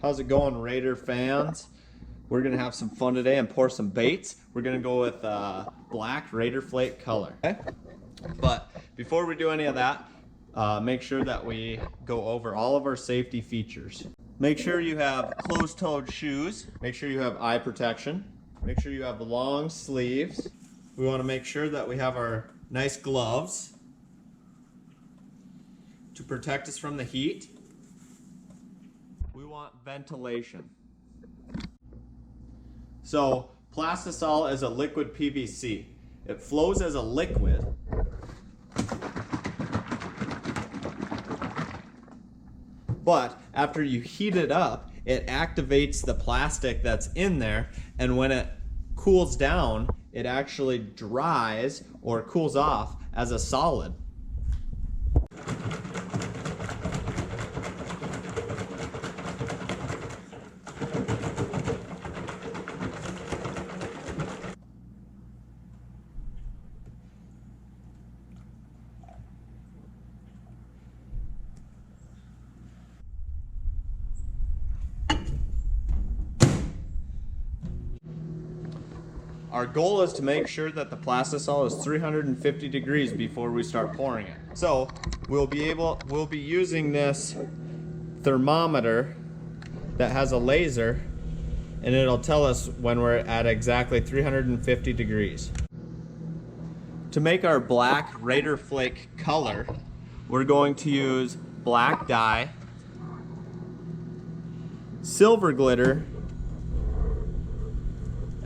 How's it going, Raider fans? We're gonna have some fun today and pour some baits. We're gonna go with black Raider Flake color. Okay? But before we do any of that, make sure that we go over all of our safety features. Make sure you have closed-toed shoes. Make sure you have eye protection. Make sure you have long sleeves. We want to make sure that we have our nice gloves to protect us from the heat. We want ventilation. So Plastisol is a liquid PVC. It flows as a liquid. But after you heat it up, it activates the plastic that's in there, and when it cools down, it actually dries or cools off as a solid. Our goal is to make sure that the Plastisol is 350 degrees before we start pouring it. So we'll be using this thermometer that has a laser, and it'll tell us when we're at exactly 350 degrees. To make our black Raider Flake color, we're going to use black dye, silver glitter,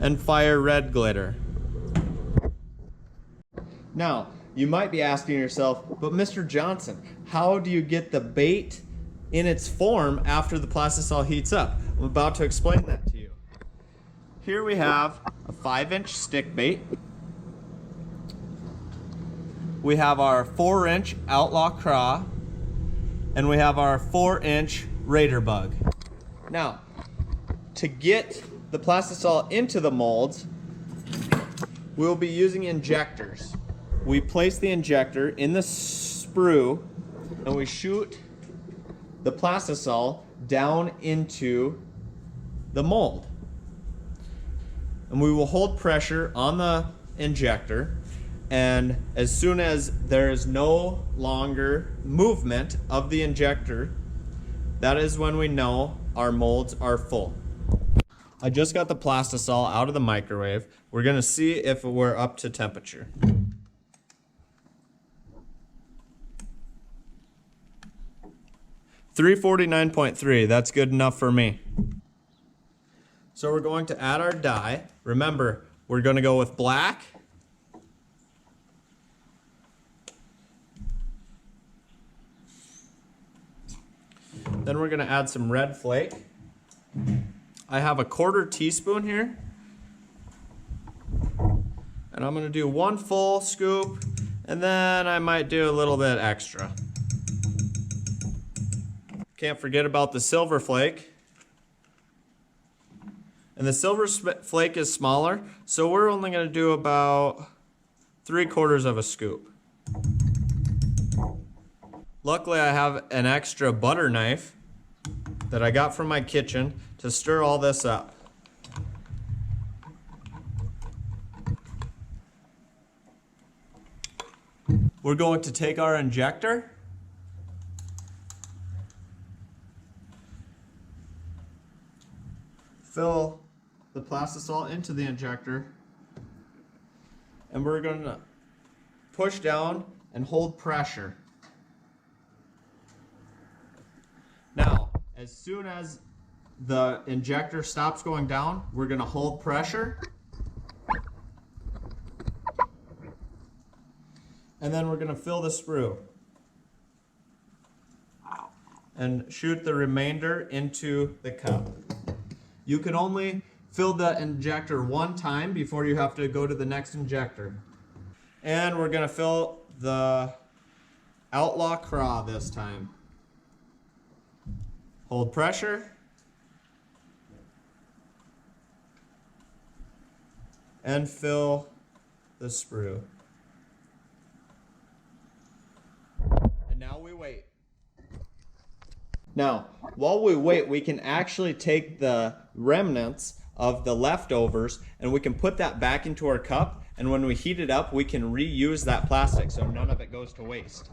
and fire red glitter. Now, you might be asking yourself, but Mr. Johnson, how do you get the bait in its form after the Plastisol heats up? I'm about to explain that to you. Here we have a 5-inch stick bait. We have our 4-inch Outlaw Craw, and we have our 4-inch Raider Bug. Now, to get the Plastisol into the molds, we'll be using injectors. We place the injector in the sprue and we shoot the Plastisol down into the mold. And we will hold pressure on the injector, and as soon as there is no longer movement of the injector, that is when we know our molds are full. I just got the Plastisol out of the microwave. We're gonna see if we're up to temperature. .349.3, that's good enough for me. So we're going to add our dye. Remember, we're gonna go with black, then we're gonna add some red flake. I have a 1/4 teaspoon here, and I'm gonna do 1 full scoop, and then I might do a little bit extra. Can't forget about the silver flake. And the silver flake is smaller, so we're only gonna do about 3/4 of a scoop. Luckily, I have an extra butter knife that I got from my kitchen to stir all this up. We're going to take our injector fill the Plastisol into the injector, and we're going to push down and hold pressure. Now, as soon as the injector stops going down, we're going to hold pressure, and then we're going to fill the sprue and shoot the remainder into the cup. You can only fill the injector 1 time before you have to go to the next injector. And we're going to fill the Outlaw Craw this time. Hold pressure. And fill the sprue. And now we wait. Now, while we wait, we can actually take the remnants of the leftovers and we can put that back into our cup, and when we heat it up, we can reuse that plastic so none of it goes to waste.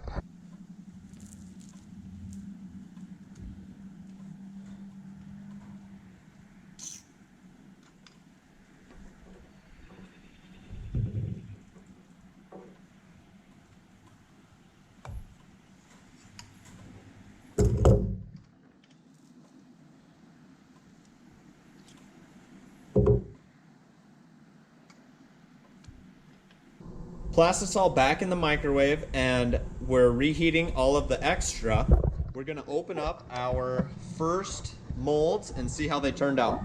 Plastisol back in the microwave, and we're reheating all of the extra. We're gonna open up our first molds and see how they turned out.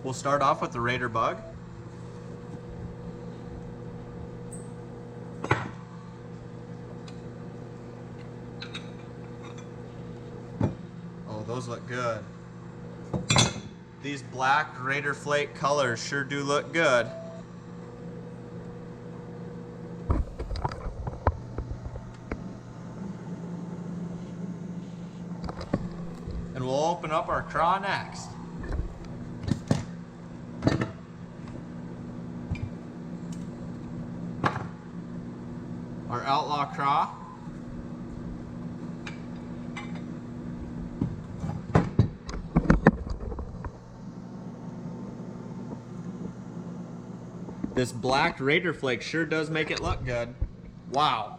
We'll start off with the Raider bug. Oh, those look good. These black Raider Flake colors sure do look good. And we'll open up our craw next. Our Outlaw craw. This black Raider Flake sure does make it look good. Wow.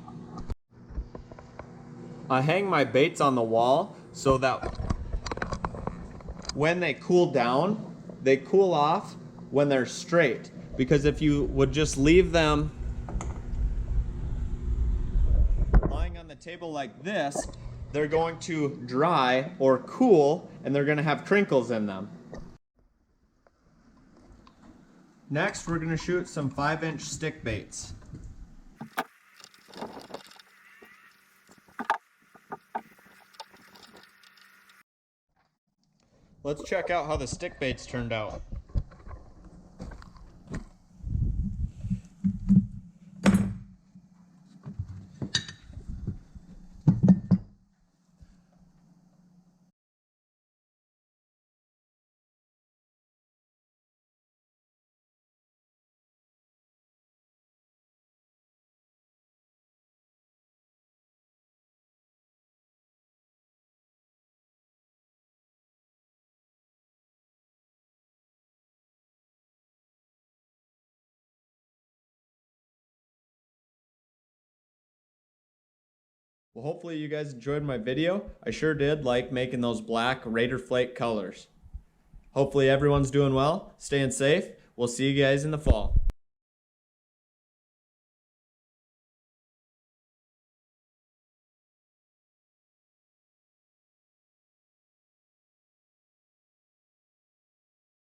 I hang my baits on the wall so that when they cool down, they cool off when they're straight. Because if you would just leave them lying on the table like this, they're going to dry or cool and they're going to have crinkles in them. Next, we're going to shoot some 5-inch stick baits. Let's check out how the stick baits turned out. Well, hopefully you guys enjoyed my video. I sure did like making those black Raider Flake colors. Hopefully everyone's doing well, staying safe. We'll see you guys in the fall.